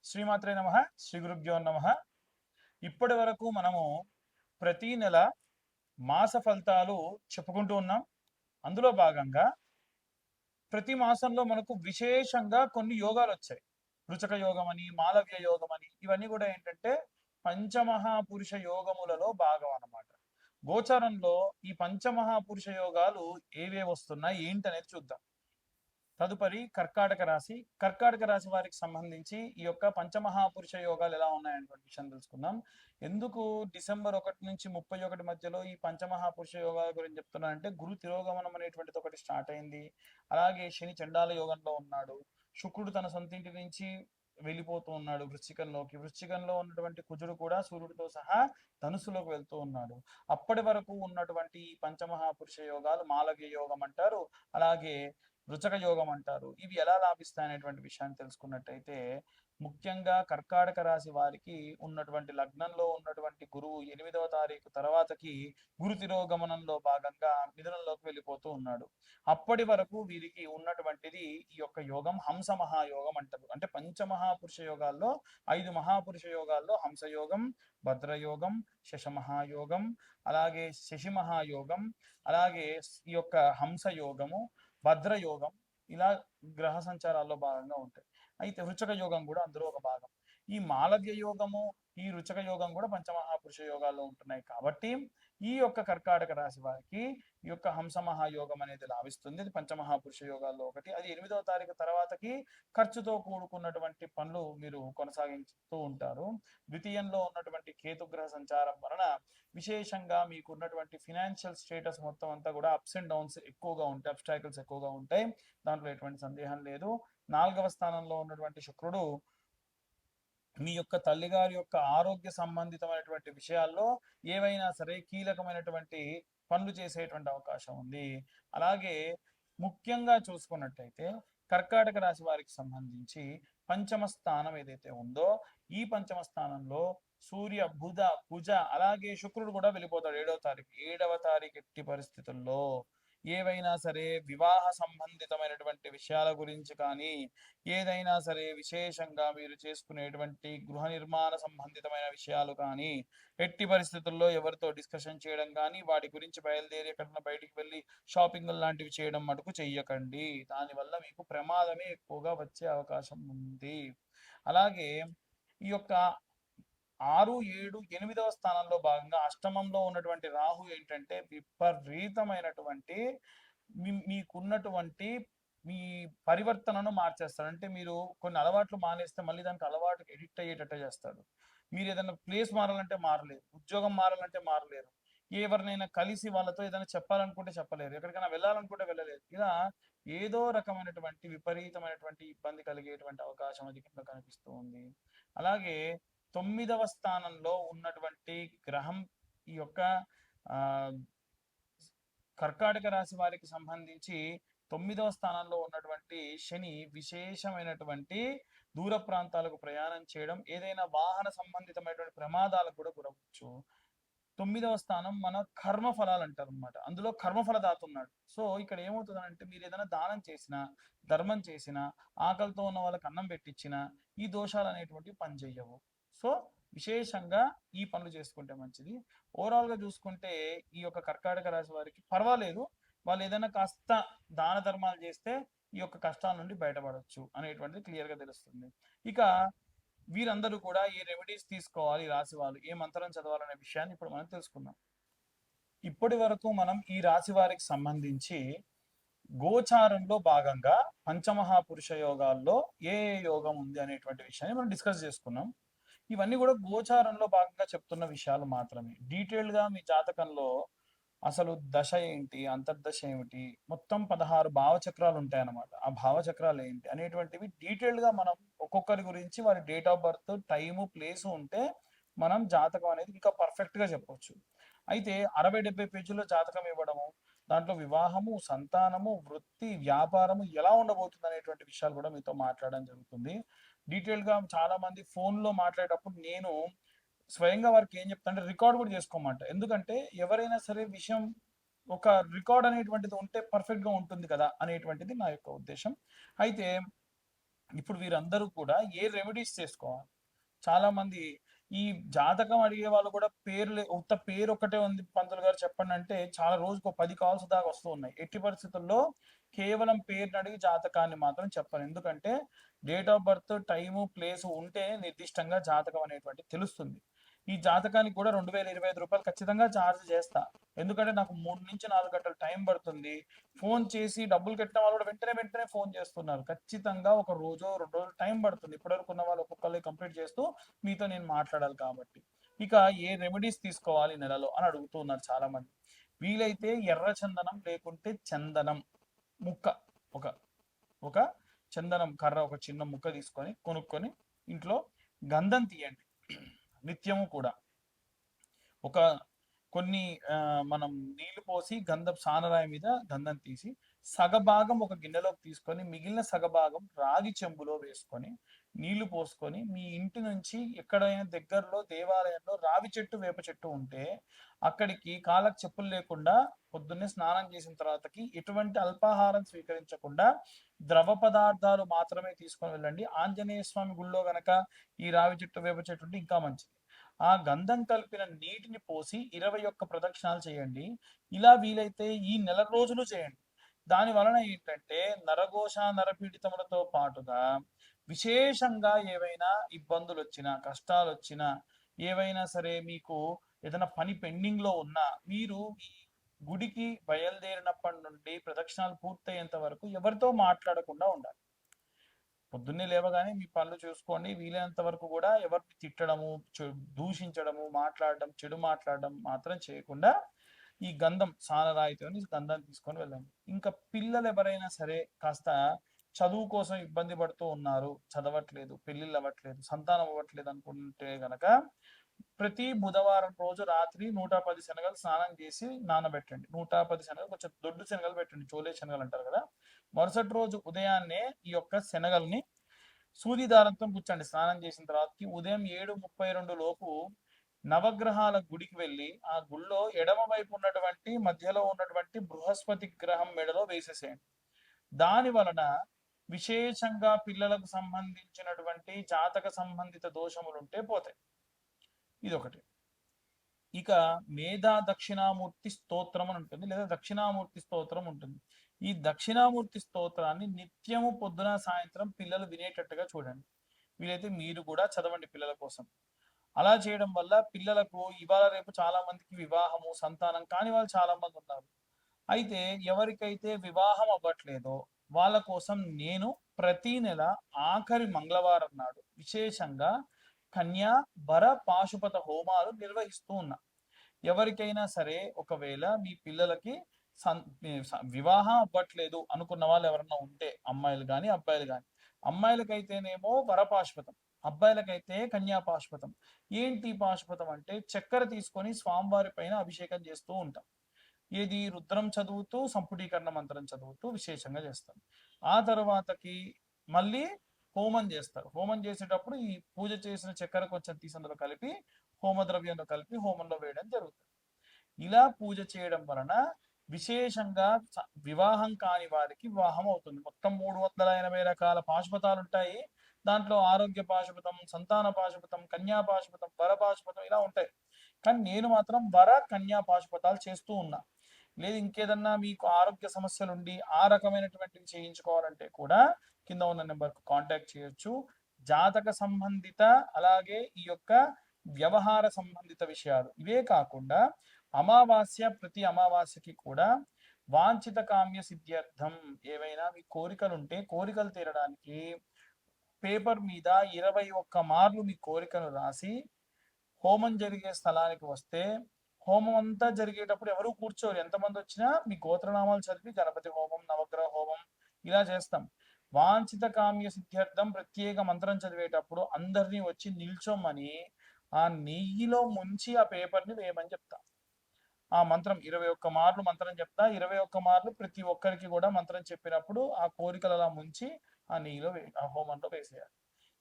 శ్రీమాత్రే నమః. శ్రీ గురుభ్యో నమః. ఇప్పటి వరకు మనము ప్రతి నెల మాస ఫలితాలు చెప్పుకుంటూ ఉన్నాం. అందులో భాగంగా ప్రతి మాసంలో మనకు విశేషంగా కొన్ని యోగాలు వచ్చాయి. రుచక యోగం అని, మాలవ్య యోగం అని, ఇవన్నీ కూడా ఏంటంటే పంచమహాపురుష యోగములలో భాగం అన్నమాట. గోచారంలో ఈ పంచమహాపురుష యోగాలు ఏవే వస్తున్నాయి ఏంటనేది చూద్దాం. తదుపరి కర్కాటక రాశి. కర్కాటక రాశి వారికి సంబంధించి ఈ యొక్క పంచమహాపురుష యోగాలు ఎలా ఉన్నాయనేటువంటి విషయం తెలుసుకుందాం. ఎందుకు డిసెంబర్ 1 నుంచి 31 మధ్యలో ఈ పంచమహాపురుష యోగాల గురించి చెప్తున్నానంటే, గురు తిరోగమనం అనేటువంటిది ఒకటి స్టార్ట్ అయింది. అలాగే శని చండాల యోగంలో ఉన్నాడు. శుక్రుడు తన సొంతింటి నుంచి వెళ్ళిపోతూ ఉన్నాడు వృశ్చికంలోకి. వృశ్చికంలో ఉన్నటువంటి కుజుడు కూడా సూర్యుడితో సహా ధనుసులోకి వెళ్తూ ఉన్నాడు. అప్పటి వరకు ఉన్నటువంటి ఈ పంచమహాపురుష యోగాలు మాలవ్య యోగం అంటారు, అలాగే రుచక యోగం అంటారు. ఇవి ఎలా లాభిస్తాయి అనేటువంటి విషయాన్ని తెలుసుకున్నట్టయితే, ముఖ్యంగా కర్కాటక రాశి వారికి ఉన్నటువంటి లగ్నంలో ఉన్నటువంటి గురువు 8వ తారీఖు తర్వాతకి గురు తిరోగమనంలో భాగంగా మిథునంలోకి వెళ్ళిపోతూ ఉన్నాడు. అప్పటి వరకు వీరికి ఉన్నటువంటిది ఈ యొక్క యోగం హంస మహాయోగం అంటారు. అంటే పంచమహాపురుష యోగాల్లో 5 మహాపురుష యోగాల్లో హంసయోగం, భద్రయోగం, శశమహాయోగం, అలాగే శశి మహాయోగం, అలాగే ఈ యొక్క హంస యోగము, భద్రయోగం, ఇలా గ్రహ సంచారాల్లో భాగంగా ఉంటాయి. అయితే వృచక యోగం కూడా అందులో ఒక భాగం. ఈ మాలవ్య యోగము, ఈ రుచక యోగం కూడా పంచమహాపురుష యోగాల్లో ఉంటున్నాయి. కాబట్టి ఈ యొక్క కర్కాటక రాశి వారికి ఈ యొక్క హంస మహాయోగం అనేది లాభిస్తుంది. ఇది పంచమహాపురుష యోగాల్లో ఒకటి. అది 8వ తారీఖు తర్వాతకి ఖర్చుతో కూడుకున్నటువంటి పనులు మీరు కొనసాగిస్తూ ఉంటారు. ద్వితీయంలో ఉన్నటువంటి కేతుగ్రహ సంచారం వలన విశేషంగా మీకు ఉన్నటువంటి ఫినాన్షియల్ స్టేటస్ మొత్తం అంతా కూడా అప్స్ అండ్ డౌన్స్ ఎక్కువగా ఉంటాయి, అబ్స్టాకిల్స్ ఎక్కువగా ఉంటాయి. దాంట్లో ఎటువంటి సందేహం లేదు. 4వ స్థానంలో ఉన్నటువంటి శుక్రుడు మీ యొక్క తల్లిగారి యొక్క ఆరోగ్య సంబంధితమైనటువంటి విషయాల్లో ఏవైనా సరే కీలకమైనటువంటి పనులు చేసేటువంటి అవకాశం ఉంది. అలాగే ముఖ్యంగా చూసుకున్నట్టయితే కర్కాటక రాశి వారికి సంబంధించి పంచమ స్థానం ఏదైతే ఉందో, ఈ పంచమ స్థానంలో సూర్య, బుధ, కుజ, అలాగే శుక్రుడు కూడా వెళ్ళిపోతాడు 7వ తారీఖు ఎట్టి పరిస్థితుల్లో ఏవైనా సరే వివాహ సంబంధితమైనటువంటి విషయాల గురించి కానీ, ఏదైనా సరే విశేషంగా మీరు చేసుకునేటువంటి గృహ నిర్మాణ సంబంధితమైన విషయాలు కానీ, ఎట్టి పరిస్థితుల్లో ఎవరితో డిస్కషన్ చేయడం కానీ, వాటి గురించి బయలుదేరి ఎక్కడన్నా బయటికి వెళ్ళి షాపింగ్ లాంటివి చేయడం మటుకు చెయ్యకండి. దానివల్ల మీకు ప్రమాదమే ఎక్కువగా వచ్చే అవకాశం ఉంది. అలాగే ఈ యొక్క 6, 7, 8వ స్థానంలో భాగంగా అష్టమంలో ఉన్నటువంటి రాహు ఏంటంటే విపరీతమైనటువంటి మీకున్నటువంటి మీ పరివర్తనను మార్చేస్తాడు. అంటే మీరు కొన్ని అలవాట్లు మానేస్తే మళ్ళీ దానికి అలవాటుకి ఎడిక్ట్ అయ్యేటట్టు చేస్తాడు. మీరు ఏదైనా ప్లేస్ మారాలంటే మారలేరు, ఉద్యోగం మారాలంటే మారలేరు, ఎవరినైనా కలిసి వాళ్ళతో ఏదైనా చెప్పాలనుకుంటే చెప్పలేరు, ఎక్కడికైనా వెళ్ళాలనుకుంటే వెళ్ళలేరు. ఇలా ఏదో రకమైనటువంటి విపరీతమైనటువంటి ఇబ్బంది కలిగేటువంటి అవకాశం అధికంగా కనిపిస్తూ ఉంది. అలాగే 9వ స్థానంలో ఉన్నటువంటి గ్రహం ఈ యొక్క ఆ కర్కాటక రాశి వారికి సంబంధించి 9వ స్థానంలో ఉన్నటువంటి శని విశేషమైనటువంటి దూర ప్రాంతాలకు ప్రయాణం చేయడం, ఏదైనా వాహన సంబంధితమైనటువంటి ప్రమాదాలకు కూడా గురవచ్చు. 9వ స్థానం మన కర్మ ఫలాలు అంటారు అనమాట. అందులో కర్మఫలదాత ఉన్నాడు. సో ఇక్కడ ఏమవుతుందంటే, మీరు ఏదైనా దానం చేసినా, ధర్మం చేసినా, ఆకలితో ఉన్న వాళ్ళకి అన్నం పెట్టించినా ఈ దోషాలు అనేటువంటివి పనిచేయవు. సో విశేషంగా ఈ పనులు చేసుకుంటే మంచిది. ఓవరాల్ గా చూసుకుంటే ఈ యొక్క కర్కాటక రాశి వారికి పర్వాలేదు. వాళ్ళు ఏదైనా కాస్త దాన ధర్మాలు చేస్తే ఈ యొక్క కష్టాల నుండి బయటపడవచ్చు అనేటువంటిది క్లియర్ గా తెలుస్తుంది. ఇక వీరందరూ కూడా ఈ రెమెడీస్ తీసుకోవాలి, రాశి వాళ్ళు ఏ మంత్రం చదవాలనే విషయాన్ని ఇప్పుడు మనం తెలుసుకుందాం. ఇప్పటి వరకు మనం ఈ రాశి వారికి సంబంధించి గోచారంలో భాగంగా పంచమహాపురుష యోగాల్లో ఏ యోగం ఉంది అనేటువంటి విషయాన్ని మనం డిస్కస్ చేసుకున్నాం. ఇవన్నీ కూడా గోచారంలో భాగంగా చెప్తున్న విషయాలు మాత్రమే. డీటెయిల్ గా మీ జాతకంలో అసలు దశ ఏంటి, అంతర్దశ ఏమిటి, మొత్తం 16 భావచక్రాలు ఉంటాయన్నమాట. ఆ భావచక్రాలు ఏంటి అనేటువంటివి డీటెయిల్డ్ గా మనం ఒక్కొక్కరి గురించి వారి date of birth, time, place ఉంటే మనం జాతకం అనేది ఇంకా పర్ఫెక్ట్ గా చెప్పొచ్చు. అయితే 60-70 పేజీల్లో జాతకం ఇవ్వడము, దాంట్లో వివాహము, సంతానము, వృత్తి, వ్యాపారము ఎలా ఉండబోతుంది అనేటువంటి విషయాలు కూడా మీతో మాట్లాడడం జరుగుతుంది. డీటెయిల్ గా చాలా మంది ఫోన్ లో మాట్లాడేటప్పుడు నేను స్వయంగా వారికి ఏం చెప్తానంటే రికార్డ్ కూడా చేసుకోమంట. ఎందుకంటే ఎవరైనా సరే విషయం ఒక రికార్డ్ అనేటువంటిది ఉంటే పర్ఫెక్ట్ గా ఉంటుంది కదా అనేటువంటిది నా యొక్క ఉద్దేశం. అయితే ఇప్పుడు వీరందరూ కూడా ఏ రెమెడీస్ చేసుకోవాలి? చాలా మంది ఈ జాతకం అడిగే వాళ్ళు కూడా పేర్లు ఉత్త పేరు ఒకటే ఉంది పంతులు గారు చెప్పండి అంటే చాలా రోజుకు 10 కాల్స్ దాకా వస్తూ ఉన్నాయి. ఎట్టి పరిస్థితుల్లో కేవలం పేరుని అడిగి జాతకాన్ని మాత్రం చెప్పను. ఎందుకంటే date of birth, time, place ఉంటే నిర్దిష్టంగా జాతకం అనేటువంటిది తెలుస్తుంది. ఈ జాతకానికి కూడా 2025 రూపాయలు ఖచ్చితంగా ఛార్జ్ చేస్తా. ఎందుకంటే నాకు 3 నుంచి 4 గంటలు టైం పడుతుంది. ఫోన్ చేసి డబ్బులు కట్టిన వాళ్ళు కూడా వెంటనే వెంటనే ఫోన్ చేస్తున్నారు. ఖచ్చితంగా ఒక రోజు 2 రోజులు టైం పడుతుంది. ఇప్పటివరకు ఉన్న వాళ్ళు ఒక్కొక్కరు కంప్లీట్ చేస్తూ మీతో నేను మాట్లాడాలి కాబట్టి. ఇక ఏ రెమెడీస్ తీసుకోవాలి నెలలో అని అడుగుతూ ఉన్నారు చాలా మంది. వీలైతే ఎర్ర చందనం లేకుంటే చందనం ముక్క, ఒక ఒక చందనం కర్ర ఒక చిన్న ముక్క తీసుకొని కొనుక్కొని ఇంట్లో గంధం తీయండి. నిత్యము కూడా ఒక కొన్ని మనం నీళ్లు పోసి గంధం సానరాయి మీద గంధం తీసి సగభాగం ఒక గిన్నెలోకి తీసుకొని మిగిలిన సగభాగం రాగి చెంబులో వేసుకొని నీళ్లు పోసుకొని మీ ఇంటి నుంచి ఎక్కడైనా దగ్గరలో దేవాలయంలో రావి చెట్టు వేప చెట్టు ఉంటే అక్కడికి కాళ్ళకు చెప్పులు లేకుండా పొద్దున్నే స్నానం చేసిన తర్వాతకి ఎటువంటి అల్పాహారం స్వీకరించకుండా ద్రవ పదార్థాలు మాత్రమే తీసుకొని వెళ్ళండి. ఆంజనేయ స్వామి గుళ్ళో గనక ఈ రావి చెట్టు వేప చెట్టు ఉంటే ఇంకా మంచిది. ఆ గంధం కలిపిన నీటిని పోసి 21 ప్రదక్షిణాలు చేయండి. ఇలా వీలైతే ఈ నెల రోజులు చేయండి. దాని వలన ఏంటంటే నరఘోష నరపీడితములతో పాటుగా విశేషంగా ఏవైనా ఇబ్బందులు వచ్చినా, కష్టాలు వచ్చినా, ఏవైనా సరే మీకు ఏదైనా పని పెండింగ్ లో ఉన్నా మీరు ఈ గుడికి బయలుదేరినప్పటి నుండి ప్రదక్షిణాలు పూర్తయ్యేంత వరకు ఎవరితో మాట్లాడకుండా ఉండాలి. పొద్దున్నే లేవగానే మీ పనులు చూసుకోండి. వీలైనంత వరకు కూడా ఎవరిని తిట్టడము, దూషించడము, మాట్లాడడం, చెడు మాట్లాడడం మాత్రం చేయకుండా ఈ గంధం సానరాయితో గంధం తీసుకొని వెళ్ళండి. ఇంకా పిల్లలు ఎవరైనా సరే కాస్త చదువు కోసం ఇబ్బంది పడుతూ ఉన్నారు, చదవట్లేదు, పెళ్లిళ్ళు అవ్వట్లేదు, సంతానం అవ్వట్లేదు అనుకుంటే గనక ప్రతి బుధవారం రోజు రాత్రి 110 శనగలు స్నానం చేసి నానబెట్టండి. 110 శనగలు కొంచెం దొడ్డు శనగలు పెట్టండి, చోలే శనగలు అంటారు కదా. మరుసటి రోజు ఉదయాన్నే ఈ యొక్క శనగల్ని సూది దారంతో గుచ్చండి. స్నానం చేసిన తర్వాతకి ఉదయం 7:32 లోపు నవగ్రహాల గుడికి వెళ్ళి ఆ గుళ్ళో ఎడమ వైపు ఉన్నటువంటి మధ్యలో ఉన్నటువంటి బృహస్పతి గ్రహం మెడలో వేసేసేయండి. దాని వలన విశేషంగా పిల్లలకు సంబంధించినటువంటి జాతక సంబంధిత దోషములు ఉంటే పోతాయి. ఇదొకటి. ఇక మేధా దక్షిణామూర్తి స్తోత్రం అని ఉంటుంది, లేదా దక్షిణామూర్తి స్తోత్రం ఉంటుంది. ఈ దక్షిణామూర్తి స్తోత్రాన్ని నిత్యము పొద్దున సాయంత్రం పిల్లలు వినేటట్టుగా చూడండి. వీలైతే మీరు కూడా చదవండి పిల్లల కోసం. అలా చేయడం వల్ల పిల్లలకు ఇవాళ రేపు చాలా మందికి వివాహము, సంతానం కాని వాళ్ళు చాలా మంది ఉన్నారు. అయితే ఎవరికైతే వివాహం అవ్వట్లేదో వాళ్ళ కోసం నేను ప్రతి నెల ఆఖరి మంగళవారం నాడు విశేషంగా కన్యా వర పాశుపత హోమాలు నిర్వహిస్తూ ఉన్నా. ఎవరికైనా సరే ఒకవేళ మీ పిల్లలకి వివాహం అవ్వట్లేదు అనుకున్న వాళ్ళు ఎవరన్నా ఉంటే అమ్మాయిలు కానీ అబ్బాయిలు కానీ, అమ్మాయిలకైతేనేమో వరపాశుపతం, అబ్బాయిలకైతే కన్యా పాశుపతం. ఏంటి పాశుపతం అంటే చక్కెర తీసుకొని స్వామివారి పైన అభిషేకం చేస్తూ ఉంటాం. ఏది రుద్రం చదువుతూ సంపుటీకరణ మంత్రం చదువుతూ విశేషంగా చేస్తారు. ఆ తర్వాతకి మళ్ళీ హోమం చేస్తారు. హోమం చేసేటప్పుడు ఈ పూజ చేసిన చక్కెర కొంచెం తీసి అందులో కలిపి హోమ ద్రవ్యంలో కలిపి హోమంలో వేయడం జరుగుతుంది. ఇలా పూజ చేయడం వలన విశేషంగా వివాహం కాని వారికి వివాహం అవుతుంది. మొత్తం 380 రకాల పాశుపతాలు ఉంటాయి. దాంట్లో ఆరోగ్య పాశుపతం, సంతాన పాశుపతం, కన్యా పాశుపతం, వర పాశుపతం ఇలా ఉంటాయి. కానీ నేను మాత్రం వర కన్యా పాశుపతాలు చేస్తూ ఉన్నా. లేదు ఇంకేదన్నా మీకు ఆరోగ్య సమస్యలు ఉండి ఆ రకమైనటువంటివి చేయించుకోవాలంటే కూడా కింద ఉన్న నెంబర్కు కాంటాక్ట్ చేయొచ్చు. జాతక సంబంధిత అలాగే ఈ యొక్క వ్యవహార సంబంధిత విషయాలు ఇవే కాకుండా అమావాస్య ప్రతి అమావాస్యకి కూడా వాంఛిత కామ్య సిద్ధ్యర్థం ఏవైనా మీ కోరికలు ఉంటే కోరికలు తీరడానికి పేపర్ మీద 21 మార్లు మీ కోరికను రాసి హోమం జరిగే స్థలానికి వస్తే హోమం అంతా జరిగేటప్పుడు ఎవరు కూర్చోరు. ఎంతమంది వచ్చినా మీ గోత్రనామాలు చదివి గణపతి హోమం, నవగ్రహ హోమం ఇలా చేస్తాం. వాంఛిత కామ్య సిద్ధ్యర్థం ప్రత్యేక మంత్రం చదివేటప్పుడు అందరినీ వచ్చి నిల్చోమని ఆ నెయ్యిలో ముంచి ఆ పేపర్ని వేయమని చెప్తా. ఆ మంత్రం 21 మార్లు మంత్రం చెప్తా. 21 మార్లు ప్రతి ఒక్కరికి కూడా మంత్రం చెప్పినప్పుడు ఆ కోరికలు అలా ముంచి ఆ నెయ్యిలో ఆ హోమంలో వేసేయాలి.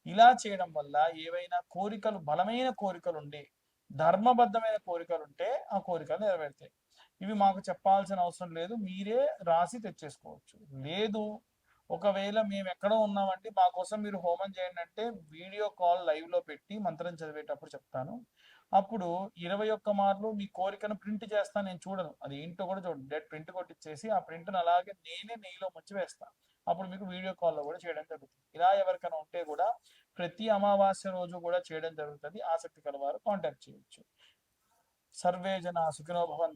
ఇలా చేయడం వల్ల ఏవైనా కోరికలు బలమైన కోరికలు ఉండి ధర్మబద్ధమైన కోరికలు ఉంటే ఆ కోరికలు నెరవేరుతాయి. ఇవి మాకు చెప్పాల్సిన అవసరం లేదు, మీరే రాసి తెచ్చేసుకోవచ్చు. లేదు ఒకవేళ మేము ఎక్కడో ఉన్నామండి మా కోసం మీరు హోమం చేయండి అంటే వీడియో కాల్ లైవ్ లో పెట్టి మంత్రం చదివేటప్పుడు చెప్తాను. అప్పుడు 21 మార్లు మీ కోరికను ప్రింట్ చేస్తాను, నేను చూడను, అది ఏంటో కూడా చూడండి, డైరెక్ట్ ప్రింట్ కొట్టించేసి ఆ ప్రింట్ను అలాగే నేనే నెయ్యిలో ముంచి వేస్తాను. అప్పుడు మీకు వీడియో కాల్లో కూడా చేయడం జరుగుతుంది. ఇలా ఎవరికైనా ఉంటే కూడా ప్రతి అమావాస్య రోజు కూడా చేయడం జరుగుతుంది. ఆసక్తి కలవారు కాంటాక్ట్ చేయొచ్చు. సర్వే జన సుఖినో భవంతు.